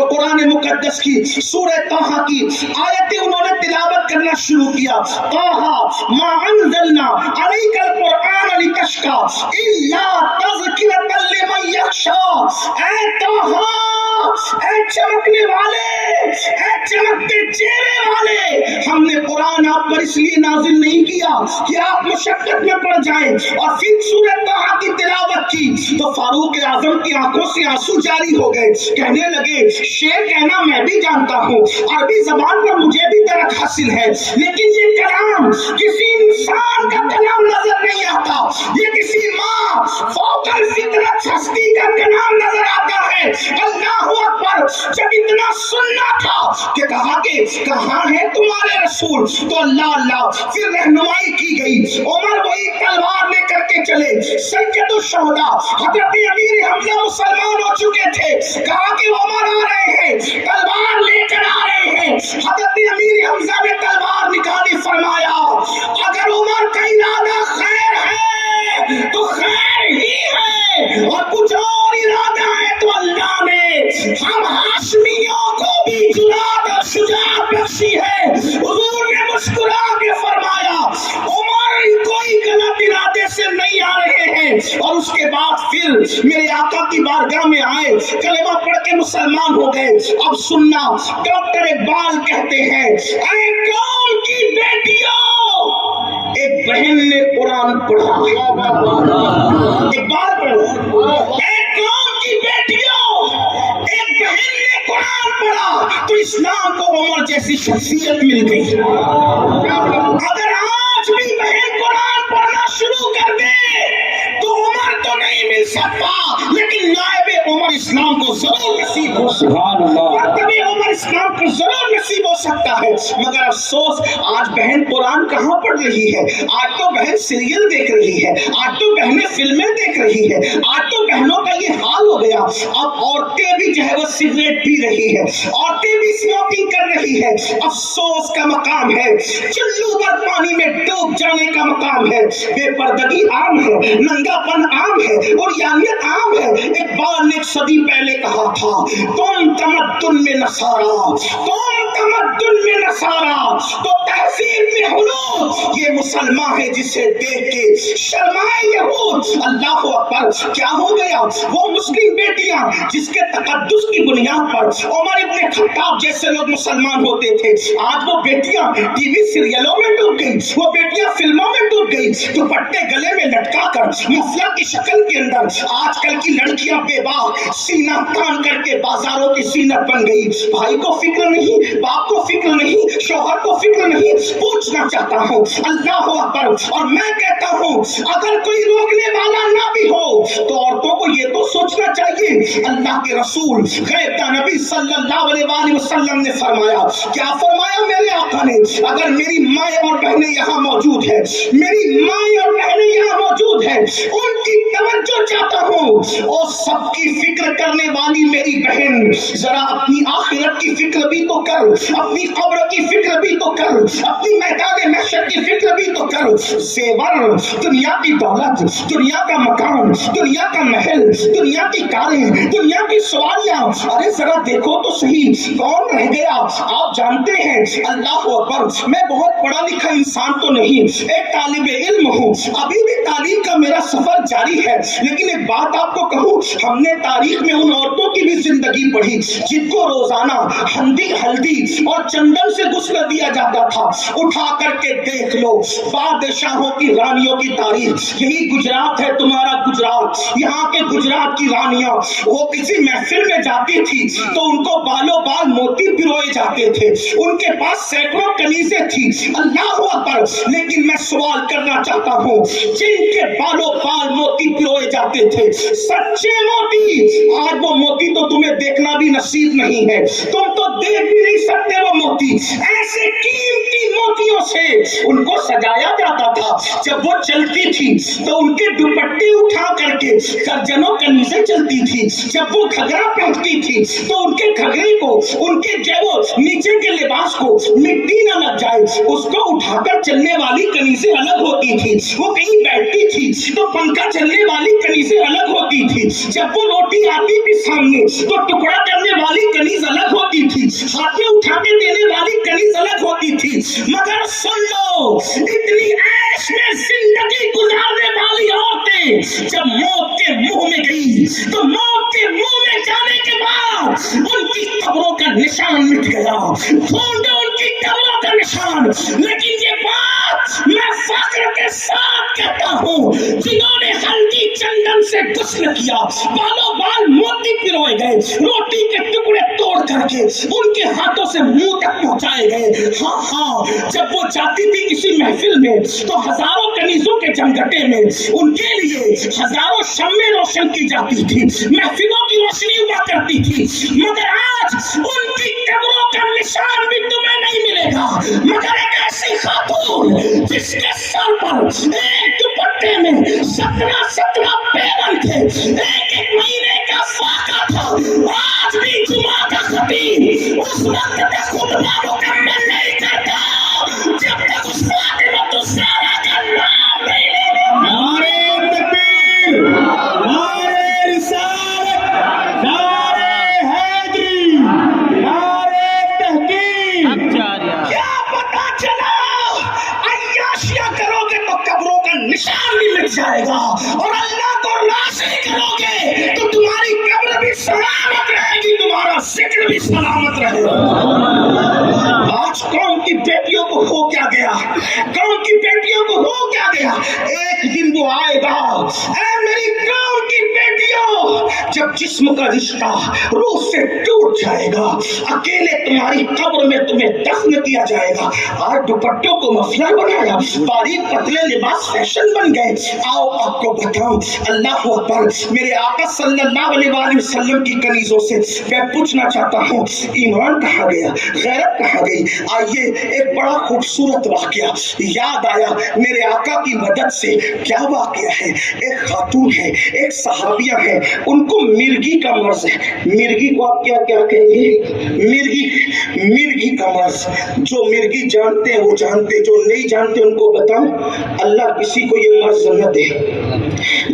قرآن مقدس کی سورہ طٰہٰ کی آیتیں انہوں نے تلاوت کرنا شروع کیا. طٰہٰ ما انزلنا علیک القرآن لتشقیٰ الا تذکرۃ لمن یخشیٰ. اے طٰہٰ، اے چمکنے والے، اے چمکتے چہرے والے، ہم نے قرآن آپ پر اس لیے نازل نہیں کیا کہ آپ مشقت میں پڑ جائیں. اور پھر سورہ طٰہٰ کی تلاوت کی تو فاروق اعظم کی آنکھوں سے آنسو جاری ہو گئے. کہنے لگے شعر کہنا میں بھی جانتا ہوں، عربی زبان پر مجھے بھی درک حاصل ہے، لیکن یہ کلام کسی انسان کا کلام نظر نہیں آتا، یہ کسی ماں فوق الفطرت ہستی کا کلام نظر آتا ہے. اللہ اکبر. جب اتنا سننا تھا کہ کہا کہ کہاں ہے تمہارے رسول، تو اللہ اللہ پھر رہنمائی کی گئی. عمر وہی تلوار لے کر کے چلے. سید الشہداء حضرت امیر حمزہ مسلمان ہو چکے تھے. کہا کہ عمر آ رہے ہیں، تلوار لے کر آ رہے ہیں. حضرت امیر حمزہ نے تلوار نکالی. فرمایا اگر عمر کا ارادہ خیر ہے تو خیر ہی ہے، اور کچھ اور ارادہ ہے تو اللہ نے ہم ہاشمیوں کو بھی جرات اور شجاعت بخشی ہے. حضور نے مسکرا کے فرمایا عمر کوئی غلط ارادے سے نہیں آ رہے ہیں. اور اس کے بعد پھر میرے آقا کی بارگاہ میں آئے، کلمہ پڑھ کے مسلمان ہو گئے. اب سننا، ڈاکٹر اقبال کہتے ہیں اے قوم کی بیٹیوں، ایک بہن نے قرآن پڑھا. اقبال پڑھو. اے قوم کی بیٹیوں، ایک بہن نے قرآن پڑھا تو اسلام کو عمر جیسی شخصیت مل گئی. اگر آج بھی بہن قرآن پڑھنا شروع کر دے تو عمر تو نہیں مل سکتا، لیکن نائب عمر اسلام کو ضرور نصیب ہو سکتا ہے. مرتبہ عمر اسلام کو ضرور نصیب ہو سکتا ہے. مگر افسوس آج بہن قرآن کہاں پڑھ رہی ہے؟ آج تو بہن سیریل دیکھ رہی ہے، آج تو بہنیں فلمیں دیکھ رہی ہے، آج تو بہنوں کا یہ حال ہو گیا. اب عورتیں بھی جو ہے وہ سگریٹ پی رہی ہے، عورتیں بھی اسموکنگ کر رہی ہے. افسوس کا مقام ہے، چلو بھر پانی میں ڈوب جانے کا مقام ہے. بے پردگی عام ہے، ننگا پن عام ہے، اور یانیت عام ہے. اقبال نے ایک صدی پہلے کہا تھا تم تمدن میں نصارا، تم تمدن میں نصارا تو تہذیب میں ہنود. یہ مسلمان ہے جسے دیکھ کے شرمائے یہود. اللہ اکبر. کیا ہو گیا؟ وہ مسلم بیٹیاں جس کے تقدس کی بنیاد پر عمر ابن خطاب جیسے لوگ مسلمان ہوتے تھے، آج وہ بیٹیاں ٹی وی سیریلوں میں ڈوب گئی، وہ بیٹیاں فلموں میں ڈوب گئی. دوپٹے گلے میں لٹکا کر مفلر کی شکل کے اندر آج کل کی لڑکیاں بے باک سینہ تان کر کے بازاروں کی زینت بن گئی. بھائی کو فکر نہیں، باپ کو فکر نہیں، شوہر کو فکر نہیں. پوچھنا چاہتا ہوں اللہ اکبر، اور میں کہتا ہوں اگر کوئی روکنے والا نہ بھی ہو تو عورتوں کو یہ تو سوچنا چاہیے. اللہ کے رسول غیب نبی صلی اللہ علیہ وآلہ وسلم نے فرمایا، کیا فرمایا میرے آقا نے؟ اگر میری مائیں اور بہنیں یہاں موجود ہیں، میری مائیں اور بہنیں یہاں موجود ہیں، ان کی توجہ چاہتا ہوں. اور سب کی فکر کرنے والی میری بہن، ذرا اپنی آخرت کی فکر بھی تو کر، اپنی قبر کی فکر بھی تو کر، اپنی میدان محشر کی فکر بھی تو کر. زیور، دنیا کی دولت، دنیا کا مکان، دنیا کا محل، دنیا کی کاریں، دنیا کی سواریاں، ارے ذرا دیکھو تو صحیح کون رہ گیا؟ آپ جانتے ہیں اللہ اکبر، میں بہت پڑھا لکھا انسان تو نہیں، ایک طالب علم ہوں، ابھی بھی تعلیم کا میرا سفر جاری ہے. لیکن ایک بات آپ کو کہوں، ہم نے تاریخ میں ان عورتوں کی بھی زندگی پڑھی جن کو روزانہ ہلدی اور چندن سے غسل دیا جاتا تھا. اٹھا کر کے دیکھ لو بادشاہوں کی رانیوں کی تاریخ. یہی گجرات ہے تمہارا گجرات. یہاں کے گجرات کی رانیاں وہ کسی محفل میں جاتی تھی تو ان کو بالوں بال موتی پروئے جاتے تھے، ان کے پاس سینکڑوں کنیزیں تھی. اللہ اکبر. لیکن میں سوال کرنا چاہتا ہوں، جن کے بالوں بال موتی پروئے جاتے تھے، سچے موتی، آج وہ موتی تو تمہیں دیکھنا بھی نصیب نہیں ہے، تم تو دیکھ بھی نہیں سکتے وہ موتی. ایسے قیمتی موتی मोतियों से उनको सजाया जाता था। जब वो चलती थी तो उनके दुपट्टे उठा करके दर्जनों कनीजें चलती थी। जब वो घघरा पहनती थी तो उनके घघरे को, उनके जो नीचे के लिबास को मिट्टी न लग जाए उसको उठाकर चलने वाली कनीजें अलग होती थी। वो कहीं बैठती थी तो पंखा चलने वाली कनीजें अलग होती थी। जब वो रोटी आती थी सामने तो टुकड़ा करने वाली कनीज अलग होती थी, हाथ में उठा के देने वाली कनीज अलग होती थी। मगर सुन लो, इतनी ऐश में जिंदगी गुजारने वाली औरतें जब मौत के मुंह में गई तो मौत के मुंह में जाने के बाद उनकी कब्रों का निशान मिट गया। ढूंढो उनकी कब्रों का निशान। लेकिन ये बात मैं फख्र के साथ कहता हूँ, जिन्होंने हल्दी चंदन से गुस्ल किया, बालों बाल मोती पिरोए गए, रोटी के टुकड़े तोड़ करके उनके हाथों से मुंह तक पहुंचाए गए। हाँ हाँ, जब वो जाती थी किसी महफिल में तो हजारों कनीजों के जमघटे में उनके लिए हजारों शम्में रोशन की जाती थी, महफिलों की रोशनी हुआ करती थी। मगर आज उनकी कब्रों का निशान भी तुम्हें नहीं मिलेगा। मगर एक ऐसी खातून जिसके सर पर एक दुपट्टे में 17 पेवन थे, एक महीने का फाका था, आज भी जुमा का खतीब उस वक्त तक खुतबा मुकम्मल नहीं करता जब तक उस फातिमा तो सारा का नाम नहीं ले लेता। नारे तकबीर, नारे रिसालत, नारे हैदरी, नारे तहकीक। क्या पता चला, अय्याशियां करोगे तो कब्रों का निशान भी मिट जाएगा, और अल्लाह को राज़ी करोगे तो तुम्हारी कब्र भी सलामत रहेगी, तुम्हारा जिक्र भी सलामत रहेगा। आज कौम की बेटियों को हो क्या गया, कौम की बेटियों को हो क्या गया। एक दिन वो आएगा, ऐ मेरी कौम की बेटियों, जब जिस्म का रिश्ता रूह से टूट जाएगा, अकेले तुम्हारी कब्र में तुम्हें दफन किया जाएगा। आज दुपट्टों को मफलर बनाया, बारीक पतले लिबास फैशन बन गए। आओ आपको बताऊं, अल्लाह अकबर, मेरे आका सल्लल्लाहु अलैहि वसल्लम की कनीजों से मैं पूछना चाहता हूँ, ईमान कहाँ गया, गैरत कहाँ गई। आइए, एक बड़ा खूबसूरत वाकया याद आया मेरे आका की मदद से। क्या वाकया है, एक खातून है, एक सहाबिया है, उनको मिर्गी का मर्ज है। मिर्गी को आप क्या क्या कहेंगे, मिर्गी का मर्ज। जो मिर्गी जानते हैं वो जानते, जो नहीं जानते उनको बताऊं, अल्लाह किसी को ये मर्ज न दे।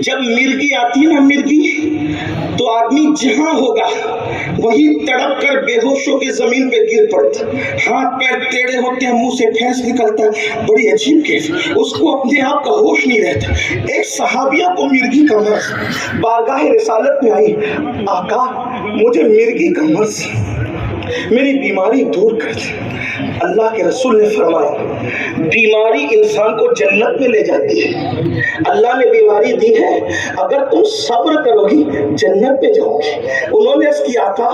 जब मिर्गी आती है ना, मिर्गी, तो आदमी जहां होगा वही तड़प कर बेहोश होकर जमीन पे गिर पड़ता, हाथ पैर टेढ़े होते हैं, मुंह से फेंस निकलता है, बड़ी अजीब कैफियत, उसको अपने आप का होश नहीं रहता। एक सहाबिया को मिर्गी का मर्ज बारगाह रिसालत में आई, आका मुझे मिर्गी का मर्ज, मेरी बीमारी दूर कर दे। अल्लाह के रसूल ने फरमाया, बीमारी इंसान को जन्नत में ले जाती है। अल्लाह ने बीमारी दी है, अगर तुम सब्र करोगी जन्नत पे जाओगी। उन्होंने अर्ज़ किया था,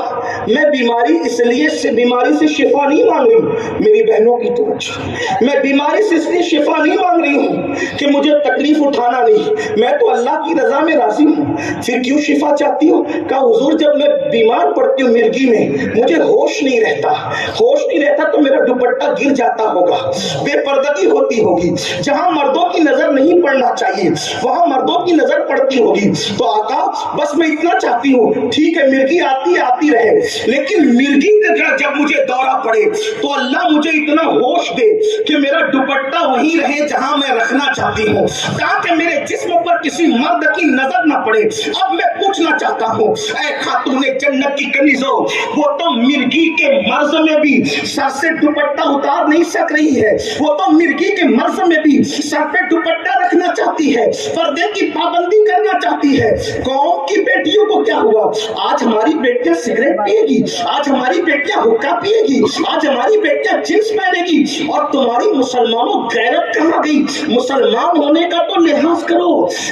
मैं बीमारी इसलिए से बीमारी से शिफा नहीं मांग रही हूँ, मेरी बहनों की तवज्जो, मैं बीमारी से इसलिए शिफा नहीं मांग रही हूँ कि मुझे तकलीफ उठाना नहीं, मैं तो अल्लाह की रजा में राजी हूँ। फिर क्यों शिफा चाहती हो? कहा हुजूर, जब मैं बीमार पड़ती हूँ मिर्गी में, मुझे होश नहीं रहता तो मेरा दुपट्टा गिर जाता होगा, बेपर्दगी होती होगी, जहां मर्दों की नजर नहीं पड़ना चाहिए वहां मर्दों की नजर पड़ती होगी। तो आका बस मैं इतना चाहती हूँ, ठीक है मिर्गी आती रहे, लेकिन मिर्गी का जब मुझे दौरा पड़े तो अल्लाह मुझे इतना होश दे कि मेरा दुपट्टा वहीं रहे जहां मैं रखना चाहती हूँ, ताकि मेरे जिस्म पर किसी मर्द की नजर ना पड़े। अब मैं पूछना चाहता हूँ, ऐ खातूने जन्नत की कनीजों, वो तो मिर्गी के मर्ज में भी सर से दुपट्टा उतार नहीं सक रही है, वो तो मिर्गी के मर्ज में भी सर पे दुपट्टा रखना चाहती है, पर्दे की पाबंदी करना चाहती है। कौम की बेटियों को क्या हुआ? आज हमारी बेटियां सिगरेट पिएगी, आज हमारी बेटियां हुक्का पिएगी, आज हमारी बेटियां जींस पहनेगी, और तुम्हारी मुसलमानों गैरत कहाँ गई? मुसलमान होने का तो लिहाज करो,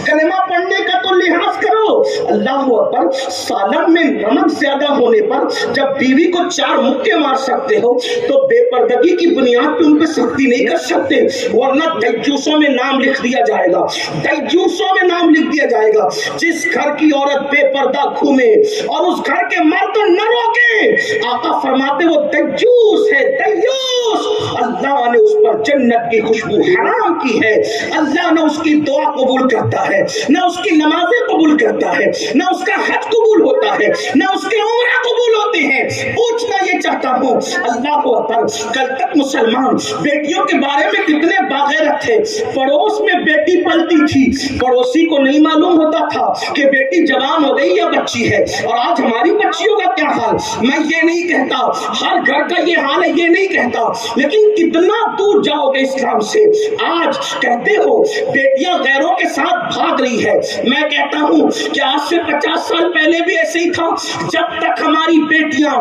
कलमा पढ़ने का तो लिहाज करो। अल्लाह अल्लाह अकबर, सालन में नमक ज्यादा होने पर जब बीवी को 4 मुक्के मार सकते हो तो बेपर्दगी की बुनियाद पे उन पे सख्ती नहीं कर सकते, वरना दज्जूसों में नाम लिख दिया जाएगा, दज्जूसों में नाम लिख दिया जाएगा। जिस घर की औरत बेपर्दा घूमे और उस घर के मर्द न रोके, आका फरमाते वो दज्जूस है, दज्जूस। अल्लाह ने उस पर जन्नत की खुशबू हराम की है, अल्लाह ने उसकी दुआ कबूल करता है, न उसकी नमाजें कबूल करता है, न उसका हज कबूल होता है, न उसके उम्रा कबूल होते हैं। पूछना ये चाहता हूँ, अल्लाह को अकबर, कल तक मुसलमान बेटियों के बारे में कितने बागैरत थे। पड़ोस में बेटी पलती थी, पड़ोसी को नहीं मालूम होता था कि बेटी जवान हो गई या बच्ची है। और आज हमारी बच्चियों का क्या हाल, मैं ये नहीं कहता हर घर का ये हाल है, ये नहीं कहता, लेकिन कितना दूर जाओगे इस्लाम से। आज कहते हो बेटियां गैरों के साथ भाग रही है, मैं कहता हूं कि आज से 50 साल पहले भी ऐसे ही था। जब तक हमारी बेटियां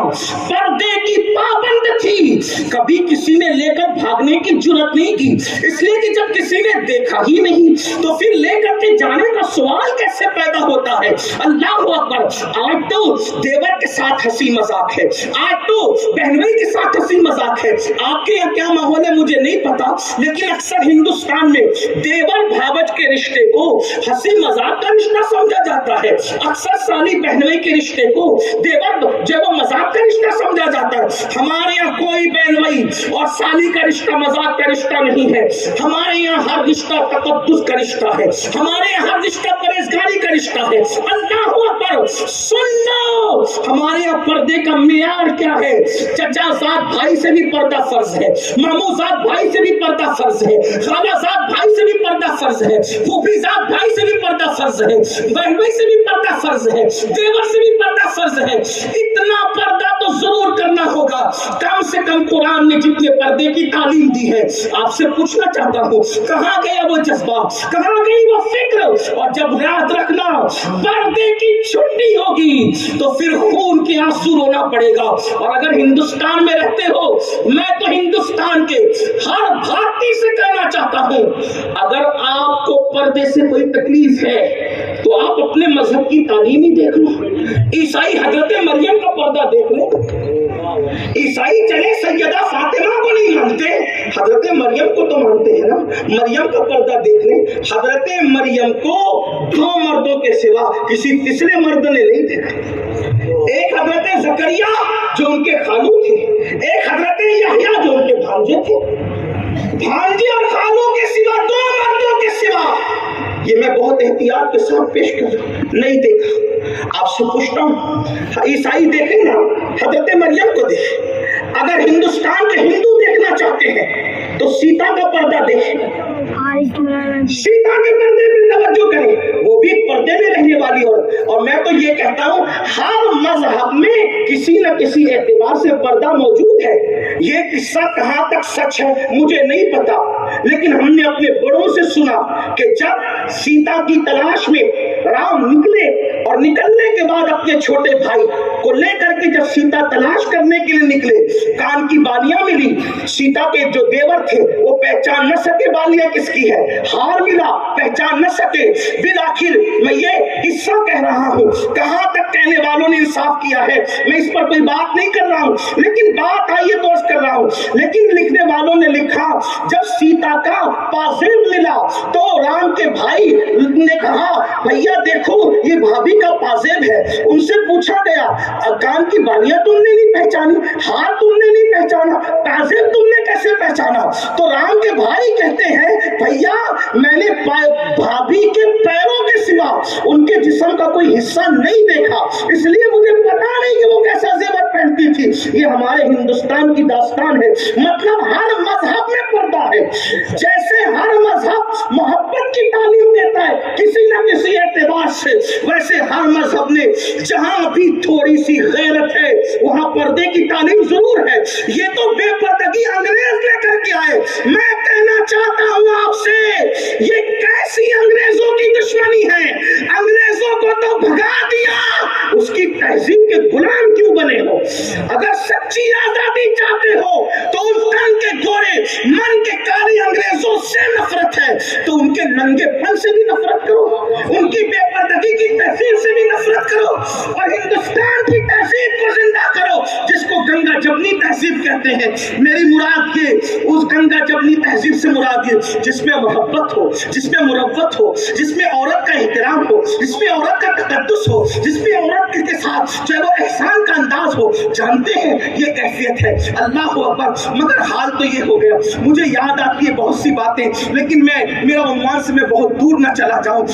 पर्दे की पाबंद थी, कभी किसी ने लेकर भागने की जुर्रत नहीं की, इसलिए कि जब किसी ने देखा ही नहीं तो फिर लेकर के जाने का सवाल कैसे पैदा होता है। अल्लाह अकबर, आज तो देवर के साथ हंसी मजाक है, आज तो बहनोई के साथ हंसी मजाक है। आपके यहाँ क्या माहौल है मुझे नहीं पता, लेकिन अक्सर हिंदुस्तान में देवर भावज के रिश्ते को हंसी मजाक का रिश्ता समझा जाता है, अक्सर साली बहनोई के रिश्ते को देवर जब मजाक का रिश्ता समझा जाता है। हमारे यहाँ कोई बहनोई और साली का रिश्ता मजाक का रिश्ता नहीं है, हमारे यहाँ हर रिश्ता तकद्दुस का रिश्ता है, हमारे यहाँ हर रिश्ता परहेजगारी का रिश्ता है। अल्लाह अकबर, सुन लो हमारे यहाँ पर्दे का मियार क्या है। चचाजाद भाई से भी पर्दा फर्ज है, मामूजाद भाई से भी पर्दा फर्ज है, खालाजाद भाई से भी पर्दा फर्ज है, फूफीजाद भाई से भी पर्दा फर्ज है, बहनोई से भी पर्दा फर्ज है, देवर से भी पर्दा फर्ज है। इतना पर्दा तो जरूर करना होगा, कम से कम कुरान ने जितने पर्दे की तालीम दी है। आपसे पूछना चाहता हूँ, कहाँ गया वो जज्बा, कहाँ गई वो फिक्र। और जब याद रखना पर्दे की छुट्टी होगी तो फिर खून के आंसू रोना पड़ेगा। और अगर हिंदुस्तान में रहते हो, मैं तो हिंदुस्तान के हर भारतीय से कहना चाहता हूँ, अगर आपको पर्दे से कोई तकलीफ है तो आप अपने मजहब की तालीम ही देख लो। ईसाई हजरत मरियम का पर्दा देख लो, ईसाई चले सैयदा फातिमा को नहीं मानते, हजरत मरियम को तो मानते हैं ना। मरियम का पर्दा देख लें, हजरत मरियम को 2 मर्दों के सिवा किसी तीसरे मर्द ने नहीं देखा। एक हजरत जकरिया जो उनके खालू थे, एक हजरत यहया जो उनके भांजे थे। भांजे और खालू के सिवा 2 मर्दों के सिवा, ये मैं बहुत एहतियात के साथ पेश कर रहा हूं, नहीं देखा। आपसे पूछता हूं, ईसाई देखे ना, हजरत मरियम को देखे। अगर हिंदुस्तान के हिंदू देखना चाहते हैं तो सीता का पर्दा देखें, सीता के पर्दे पे तवज्जो करें, वो भी पर्दे में रहने वाली औरत। और मैं तो ये कहता हूँ हर मजहब में किसी न किसी एतबार से पर्दा मौजूद है। ये किस्सा कहाँ तक सच है मुझे नहीं पता, लेकिन हमने अपने बड़ों से सुना कि जब सीता की तलाश में राम निकले और निकलने के बाद अपने छोटे भाई को लेकर के जब सीता तलाश करने के लिए निकले, कान की बालियां मिली, सीता के जो देवर थे वो पहचान न सके बालियां किसकी है, हार मिला पहचान न सके। फिर आखिर मैं ये किस्सा कह रहा हूँ, कहाँ तक कहने वालों ने इंसाफ किया है, मैं इस पर कोई बात नहीं कर रहा हूँ, लेकिन बात आई है तो कर रहा हूँ। लेकिन लिखने वालों ने लिखा जब सीता का पाजेब मिला तो राम के भाई ने कहा भैया देखो ये भाभी का पाजेब है। उनसे पूछा गया कान की बालियां तुमने नहीं पहचानी, हाथ तुमने नहीं पहचाना, पाजेब तुमने कैसे पहचाना? तो राम के भाई कहते हैं भैया मैंने भाभी के पैरों के सिवा उनके जिस्म का कोई हिस्सा नहीं देखा, इसलिए मुझे पता नहीं कि वो कैसा जेवर पहनती थी। ये हमारे हिंदुस्तान की दास्तान है। मतलब हर मजहब में पर्दा है। जैसे हर मजहब मोहब्बत की तालीम देता है किसी न किसी एतबार से, वैसे हर मजहब ने जहां भी थोड़ी सी गैरत है वहां पर्दे की तालीम जरूर है। ये तो बेपर्दगी अंग्रेज लेकर के आए। मैं कहना चाहता हूं आपसे, ये कैसी अंग्रेजों की दुश्मनी है? अंग्रेजों को तो भगा दिया, उसकी तहजीब के गुलाम क्यों बने हो? अगर सच्ची आजादी चाहते हो तो उस तन के गोरे मन के काले अंग्रेजों से नफरत है तो उनके नंगेपन से भी नफरत करो, उनकी बेपर्दगी زندگی کی تہذیب سے بھی نفرت کرو اور ہندوستان کی تہذیب کو زندہ کرو جس کو گنگا جمنی تہذیب کہتے ہیں. میری مراد کے اس گنگا جمنی تہذیب سے مراد یہ جس میں محبت ہو, جس میں مروت ہو, جس میں عورت کا احترام ہو, جس میں عورت کا تقدس ہو, جس میں عورت کے ساتھ جو ہے وہ احسان کا انداز ہو. جانتے ہیں یہ کیفیت ہے. اللہ اکبر. مگر حال تو یہ ہو گیا, مجھے یاد آتی ہے بہت سی باتیں, لیکن میرا عنوان سے میں بہت دور نہ چلا جاؤں.